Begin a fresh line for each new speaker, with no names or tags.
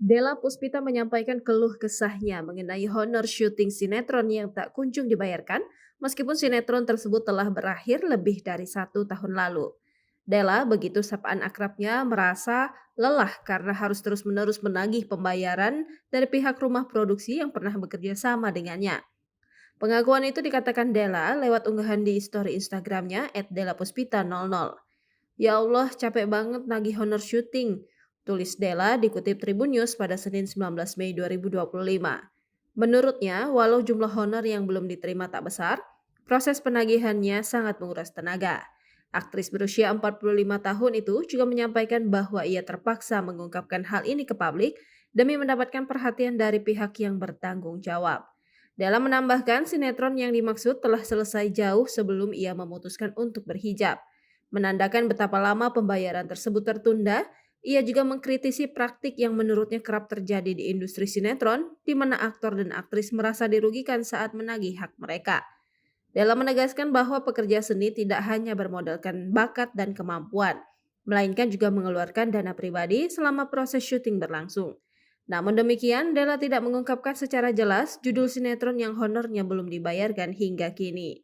Della Puspita menyampaikan keluh kesahnya mengenai honor syuting sinetron yang tak kunjung dibayarkan, meskipun sinetron tersebut telah berakhir lebih dari 1 tahun lalu. Della, begitu sapaan akrabnya, merasa lelah karena harus terus-menerus menagih pembayaran dari pihak rumah produksi yang pernah bekerja sama dengannya. Pengakuan itu dikatakan Della lewat unggahan di story Instagramnya @dellapuspita00. Ya Allah, capek banget nagih honor syuting, tulis Della dikutip Tribun News pada Senin 19 Mei 2025. Menurutnya, walau jumlah honor yang belum diterima tak besar, proses penagihannya sangat menguras tenaga. Aktris berusia 45 tahun itu juga menyampaikan bahwa ia terpaksa mengungkapkan hal ini ke publik demi mendapatkan perhatian dari pihak yang bertanggung jawab. Della menambahkan sinetron yang dimaksud telah selesai jauh sebelum ia memutuskan untuk berhijab. Menandakan betapa lama pembayaran tersebut tertunda, ia juga mengkritisi praktik yang menurutnya kerap terjadi di industri sinetron, di mana aktor dan aktris merasa dirugikan saat menagih hak mereka. Della menegaskan bahwa pekerja seni tidak hanya bermodalkan bakat dan kemampuan, melainkan juga mengeluarkan dana pribadi selama proses syuting berlangsung. Namun demikian, Della tidak mengungkapkan secara jelas judul sinetron yang honornya belum dibayarkan hingga kini.